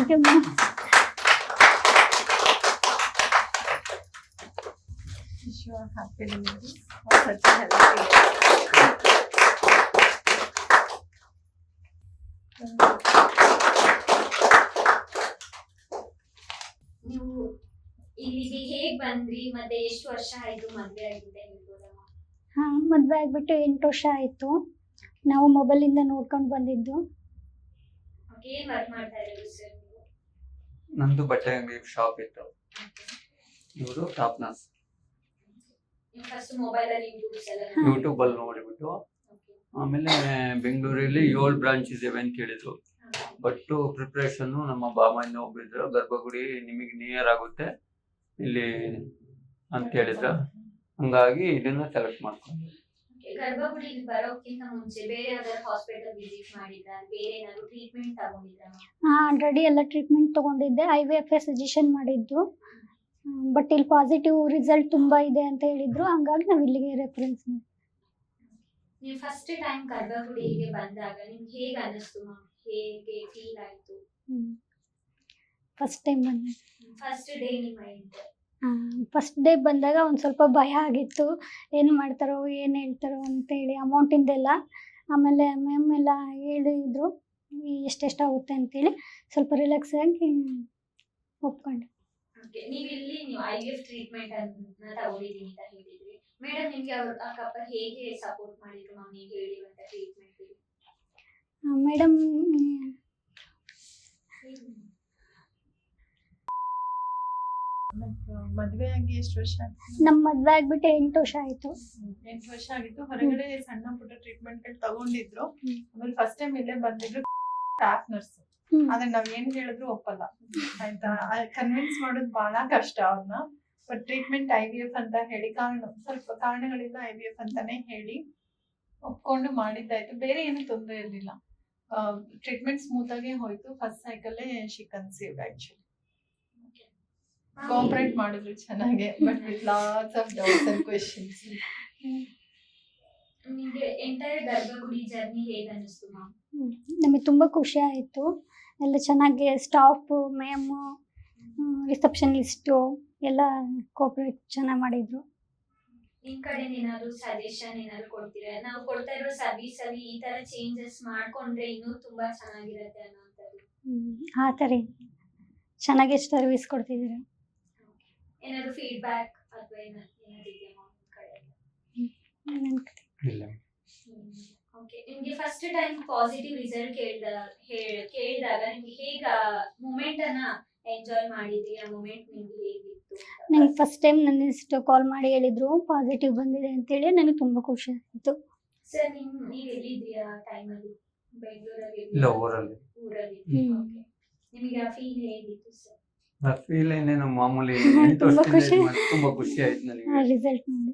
Thank you ma'am. happy delivery or such a healthy ನೀವು ಇಲ್ಲಿಗೆ ಹೇಗ್ ಬಂದ್ರಿ ಮತ್ತೆ ಎಷ್ಟು ವರ್ಷ ಆಯ್ತು ಮದ್ವೆ ಆಗಿದೆ ಹೇಳ್ಬೋದಮ್ಮ? ಮದುವೆ ಆಗ್ಬಿಟ್ಟು 8 ವರ್ಷ ಆಯಿತು. ನಾವು ಮೊಬೈಲಿಂದ ನೋಡ್ಕೊಂಡು ಬಂದಿದ್ದು. ಏನ್ ವರ್ಕ್ ಮಾಡ್ತಾ ಇರೋದು ಸರ್ ನೀವು? ನಂದು ಬಟ್ಟೆ ಅಂಗಡಿ ಶಾಪ್ ಇತ್ತು. ಇವರು ಟಾಪ್ ನಾಸ್ ಫಸ್ಟ್ ಮೊಬೈಲ್ ಅಲ್ಲಿ ಯೂಟ್ಯೂಬ್ ಅಲ್ಲಿ ನೋಡಿಬಿಟ್ಟು ಆಮೇಲೆ ಬೆಂಗಳೂರಲ್ಲಿ 7 ಬ್ರಾಂಚಸ್ ಇವೆ ಅಂತ ಹೇಳಿದ್ರು. ಬಟ್ ಪ್ರಿಪ್ರೇಷನ್ ನಮ್ಮ ಬಾಮಣ್ಣ ಒಬ್ಬಿದ್ರು, ಗರ್ಭಗುಡಿ ನಿಮಗೆ ನಿಯರ್ ಆಗುತ್ತೆ ಇಲ್ಲಿ ಅಂತ ಹೇಳಿದ್ರ, ಹಂಗಾಗಿ ಇದನ್ನ ಸೆಲೆಕ್ಟ್ ಮಾಡ್ಕೊಂಡ್ವಿ. ಗರ್ಭಗುಡಿ ಬರೋಕ್ಕಿಂತ ಮುಂಚೆ ಬೇರೆ ಯಾವ್ದಾದ್ರು ಹಾಸ್ಪಿಟಲ್ ವಿಸಿಟ್ ಮಾಡಿದ್ರಾ? ಬೇರೆ ಏನಾದ್ರು ಟ್ರೀಟ್ಮೆಂಟ್ ತಗೊಂಡಿದ್ರಾ? ಆಲ್ರೆಡಿ ಎಲ್ಲ ಟ್ರೀಟ್ಮೆಂಟ್ ತಗೊಂಡಿದ್ದೆ. IVF ಸಜೆಷನ್ ಮಾಡಿದ್ದು, ಬಟ್ ಇಲ್ಲಿ ಪಾಸಿಟಿವ್ ರಿಸಲ್ಟ್ ತುಂಬಾ ಇದೆ ಅಂತ ಹೇಳಿದ್ರು, ಹಂಗಾಗಿ ನಾವು ಇಲ್ಲಿಗೆ ರೆಫರೆನ್ಸ್ ಮಾಡಿ. ನೀವು ಫಸ್ಟ್ ಟೈಮ್ ಗರ್ಭಗುಡಿಗೆ ಬಂದಾಗ ನಿಮ್ಗೆ ಹೇಗೆ ಅನಿಸ್ತು ಮ್ಯಾಮ್? ಹೇಗೆ ಫೀಲ್ ಆಯ್ತು ಫಸ್ಟ್ ಟೈಮ್ ಬಂದಾಗ? ಫಸ್ಟ್ ಡೇ ನಿಮ್ಮ ಇಂಟರ್ ಫಸ್ಟ್ ಡೇ ಬಂದಾಗ ಒಂದು ಸ್ವಲ್ಪ ಭಯ ಆಗಿತ್ತು, ಏನು ಮಾಡ್ತಾರೋ ಏನು ಹೇಳ್ತಾರೋ ಅಂತೇಳಿ ಅಮೌಂಟಿಂದೆಲ್ಲ. ಆಮೇಲೆ ಮ್ಯಾಮ್ ಎಲ್ಲ ಹೇಳಿದ್ರು ಎಷ್ಟೆಷ್ಟಾಗುತ್ತೆ ಅಂತೇಳಿ, ಸ್ವಲ್ಪ ರಿಲ್ಯಾಕ್ಸ್ ಆಗಿ ಒಪ್ಕೊಂಡೆ. ನೀವು ಇಲ್ಲಿ ನೀವು IVF ಟ್ರೀಟ್ಮೆಂಟ್ ಅನ್ನ ತಗೊಂಡಿದ್ದೀನಿ ಅಂತ ಹೇಳಿದ್ರಿ ಮೇಡಮ್, ನಿಮ್ಗೆ ಅವ್ರ ಅಕ್ಕಪ್ಪ ಹೇಗೆ ಸಪೋರ್ಟ್ ಮಾಡಿದ್ರು ಮ್ಯಾಮ್ ನೀವು ಹೇಳಿರುವಂತ ಟ್ರೀಟ್ಮೆಂಟ್? ಮೇಡಮ್ ಮದ್ವೆ ಆಗಿ ಎಷ್ಟು ವರ್ಷ ಆಯ್ತು? ನಮ್ಮ ಮದುವೆ ಆಗ್ಬಿಟ್ಟು 8 ವರ್ಷ ಆಯಿತು. 8 ವರ್ಷ ಆಗಿತ್ತು. ಹೊರಗಡೆ ಸಣ್ಣ ಪುಟ್ಟ ಟ್ರೀಟ್ಮೆಂಟ್ ಗಳು ತಗೊಂಡಿದ್ರು. ಆಮೇಲೆ ಫಸ್ಟ್ ಟೈಮ್ ಇಲ್ಲೇ ಬಂದಿದ್ರು ಸ್ಟಾಫ್ ನರ್ಸ್. ಆದ್ರೆ ನಾವ್ ಏನ್ ಹೇಳಿದ್ರು ಒಪ್ಪಲ್ಲ ಆಯ್ತಾ, ಕನ್ವಿನ್ಸ್ ಮಾಡೋದು ಬಹಳ ಕಷ್ಟ ಅವ್ರನ್ನ. ಬಟ್ ಟ್ರೀಟ್ಮೆಂಟ್ IVF ಅಂತ ಹೇಳಿ ಸ್ವಲ್ಪ ಕಾರಣಗಳಿಂದ IVF ಅಂತಾನೆ ಹೇಳಿ ಒಪ್ಕೊಂಡು ಮಾಡಿದ್ದಾಯ್ತು. ಬೇರೆ ಏನು ತೊಂದರೆ ಇರ್ಲಿಲ್ಲ. ಟ್ರೀಟ್ಮೆಂಟ್ ಸ್ಮೂತ್ ಆಗಿ ಹೋಯ್ತು. First cycle she conceived actually. Cooperate ಮಾಡಿದ್ರು ಚೆನ್ನಾಗೆ, but with lots of doubts and questions. ನಿಮಗೆ ಎಂಟೈರ್ ಗರ್ಭಗುಡಿ ಜರ್ನಿ ಹೇಗೆ ಅನಿಸ್ತು ಮ್ಯಾಮ್? ನಮಗೆ ತುಂಬ ಖುಷಿ ಆಯಿತು. ಎಲ್ಲ ಚೆನ್ನಾಗಿ ಸ್ಟಾಫು, ಮ್ಯಾಮ್, ರಿಸೆಪ್ಷನಿಸ್ಟು ಎಲ್ಲ ಕೋಆಪರೇಟ್ ಚೆನ್ನಾಗಿ ಮಾಡಿದ್ರು. ನಿಮ್ ಕಡೆ ಏನಾದ್ರು ಸಜೆಷನ್ ಏನಾದ್ರು ಕೊಡ್ತೀರಾ? ನಾವು ಕೊಡ್ತಾ ಇರೋ ಸರ್ವಿಸ್ ಅಲ್ಲಿ ಈ ತರ ಚೇಂಜಸ್ ಮಾಡ್ಕೊಂಡ್ರೆ ಇನ್ನೂ ತುಂಬಾ ಚೆನ್ನಾಗಿರುತ್ತೆ ಅನ್ನೋಂಥದ್ದು. ಆ ಥರ ಚೆನ್ನಾಗಿ ಸರ್ವಿಸ್ ಕೊಡ್ತಿದ್ದೀರಾ. ಏನಾದ್ರು ಫೀಡ್ಬ್ಯಾಕ್ ಅಥವಾ ಏನಾದ್ರು ಇದೆಯಾ ನಿಮ್ಮ ಕಡೆ? ನನ್ನ ಕಡೆ ಇಲ್ಲ. ಓಕೆ, ನಿಮ್ಗೆ ಫಸ್ಟ್ ಟೈಮ್ ಪಾಸಿಟಿವ್ ರಿಸಲ್ಟ್ ಕೇಳಿದಾಗ ನಿಮ್ಗೆ ಹೇಗ ಮೂಮೆಂಟ್ ಅನ್ನ ಎಂಜಾಯ್ ಮಾಡಿದ್ರಿ? ಆ ಮೂಮೆಂಟ್ ನಿಮ್ಗೆ ಹೇಗಿತ್ತು? ನನಗೆ ಫಸ್ಟ್ ಟೈಮ್ ನನ್ನ ಇಷ್ಟು ಕಾಲ್ ಮಾಡಿ ಹೇಳಿದ್ರು ಪಾಸಿಟಿವ್ ಬಂದಿದೆ ಅಂತೇಳಿ, ನನಗೆ ತುಂಬ ಖುಷಿ ಆಯಿತು. ಸರ್ ನೀವು ಎಲ್ಲಿದ್ರಿ ಆ ಟೈಮಲ್ಲಿ? ಬೆಂಗಳೂರಲ್ಲಿ? ಇಲ್ಲ, ಊರಲ್ಲಿ. ಓಕೆ, ನಿಮಗೆ ಆ ಫೀಲ್ ಹೇಗಿತ್ತು ಸರ್? ಆ ಫೀಲ್ ಏನೇನು ಮಾಮೂಲಿ. ತುಂಬಾ ಖುಷಿ. ತುಂಬಾ ಖುಷಿ ಆಯ್ತು ನನಗೆ ರಿಸಲ್ಟ್ ನೋಡಿ.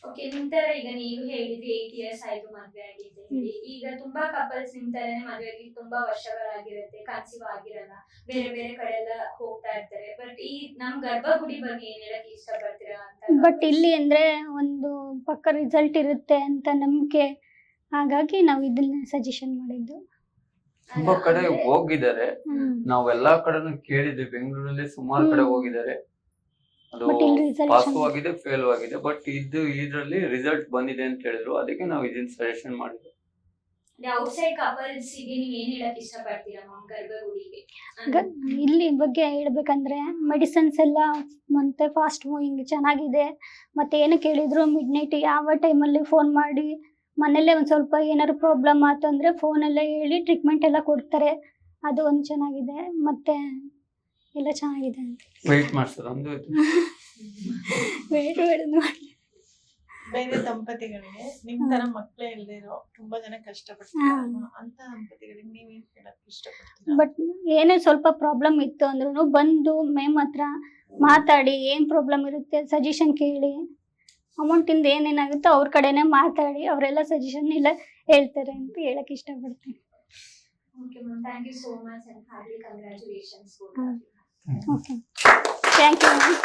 ಓಕೆ, ನಿಮ್ ತರ ಈಗ ನೀವು ಹೇಳಿದ್ರಿ 8 years ಆಯ್ತು ಮದ್ವೆ ಆಗಿ ಅಂತ ಹೇಳಿ. ಈಗ ತುಂಬಾ ಕಪಲ್ಸ್ ನಿಮ್ ತರನೇ ಮದ್ವೆ ಆಗಿ ತುಂಬಾ ವರ್ಷಗಳಾಗಿರುತ್ತೆ, ಕನ್ಸೀವ್ ಆಗಿರಲ್ಲ, ಬೇರೆ ಬೇರೆ ಕಡೆ ಎಲ್ಲ ಹೋಗ್ತಾ ಇರ್ತಾರೆ. ಬಟ್ ಈ ನಮ್ ಗರ್ಭಗುಡಿ ಬಗ್ಗೆ ಏನ್ ಹೇಳಕ್ ಇಷ್ಟಪಡ್ತೀರಾ ಅಂತ? ಬಟ್ ಇಲ್ಲಿ ಅಂದ್ರೆ ಒಂದು ಪಕ್ಕ ರಿಸಲ್ಟ್ ಇರುತ್ತೆ ಅಂತ ನಂಬಿಕೆ, ಹಾಗಾಗಿ ನಾವು ಇದನ್ನ ಸಜೆಷನ್ ಮಾಡಿದ್ದು. ತುಂಬಾ ಕಡೆ ಹೋಗಿದ್ದಾರೆ, ನಾವೆಲ್ಲಾ ಕಡೆನೂ ಕೇಳಿದ್ವಿ. ಬೆಂಗಳೂರಲ್ಲಿ ಸುಮಾರು ಕಡೆ ಹೋಗಿದ್ದಾರೆ, ಅದು ಪಾಸ್ ಆಗಿದೆ, ಫೇಲ್ ಆಗಿದೆ. ಬಟ್ ಇದ್ರಲ್ಲಿ ರಿಸಲ್ಟ್ ಬಂದಿದೆ ಅಂತ ಹೇಳಿದ್ರು, ಅದಕ್ಕೆ ನಾವು ಇದನ್ನ ಸಜೆಷನ್ ಮಾಡಿದ್ವಿ. ಔಟ್ಸೈಡ್ ಕಪಲ್ಸ್ ಗೆ ನೀವು ಏನ್ ಹೇಳಕ್ ಇಷ್ಟಪಡ್ತೀರಾ ಮ್ಯಾಮ್ ಗರ್ಭಗುಡಿಗೆ? ಇಲ್ಲಿ ಬಗ್ಗೆ ಹೇಳ್ಬೇಕಂದ್ರೆ ಮೆಡಿಸಿನ್ಸ್ ಎಲ್ಲ ಮತ್ತೆ ಫಾಸ್ಟ್ ಮೂವಿಂಗ್ ಚೆನ್ನಾಗಿದೆ. ಮತ್ತೆ ಏನು ಕೇಳಿದ್ರು ಮಿಡ್ ನೈಟ್ ಯಾವ ಟೈಮಲ್ಲಿ ಫೋನ್ ಮಾಡಿ, ಮನೇಲೆ ಒಂದು ಸ್ವಲ್ಪ ಏನಾದ್ರು ಪ್ರಾಬ್ಲಮ್ ಆಯ್ತು ಅಂದರೆ ಫೋನಲ್ಲೇ ಹೇಳಿ ಟ್ರೀಟ್ಮೆಂಟ್ ಎಲ್ಲ ಕೊಡ್ತಾರೆ. ಅದು ಒಂದು ಚೆನ್ನಾಗಿದೆ, ಮತ್ತೆ ಎಲ್ಲ ಚೆನ್ನಾಗಿದೆ ಅಂತ. ವೆಯ್ಟ್ ಮಾಡ್ಸೋದು ಒಂದು ವೇಟ್ ಬೇರೆ ದಂಪತಿಗಳಿಗೆ ನಿಮ್ ತರ ಮಕ್ಕಳೇ ಇಲ್ದಿರೋ ತುಂಬಾ ಜನ ಕಷ್ಟಪಡ್ತಾರೆ, ಅಂತ ದಂಪತಿಗಳಿಗೆ ನೀವೇನ್ ಹೇಳಕ್ ಇಷ್ಟಪಡ್ತೀರಾ? ಬಟ್ ಏನೇ ಸ್ವಲ್ಪ ಪ್ರಾಬ್ಲಮ್ ಇತ್ತು ಅಂದ್ರೂ ಬಂದು ಮ್ಯಾಮ್ ಹತ್ರ ಮಾತಾಡಿ, ಏನ್ ಪ್ರಾಬ್ಲಮ್ ಇರುತ್ತೆ ಸಜೆಷನ್ ಕೇಳಿ, ಅಮೌಂಟಿಂದ ಏನೇನಾಗುತ್ತೋ ಅವ್ರ ಕಡೆನೇ ಮಾತಾಡಿ, ಅವರೆಲ್ಲ ಸಜೆಷನ್ ಎಲ್ಲ ಹೇಳ್ತಾರೆ ಅಂತ ಹೇಳಕ್ ಇಷ್ಟಪಡ್ತೀನಿ. Okay ma'am, thank you so much and heartly congratulations. Okay, thank you ma'am.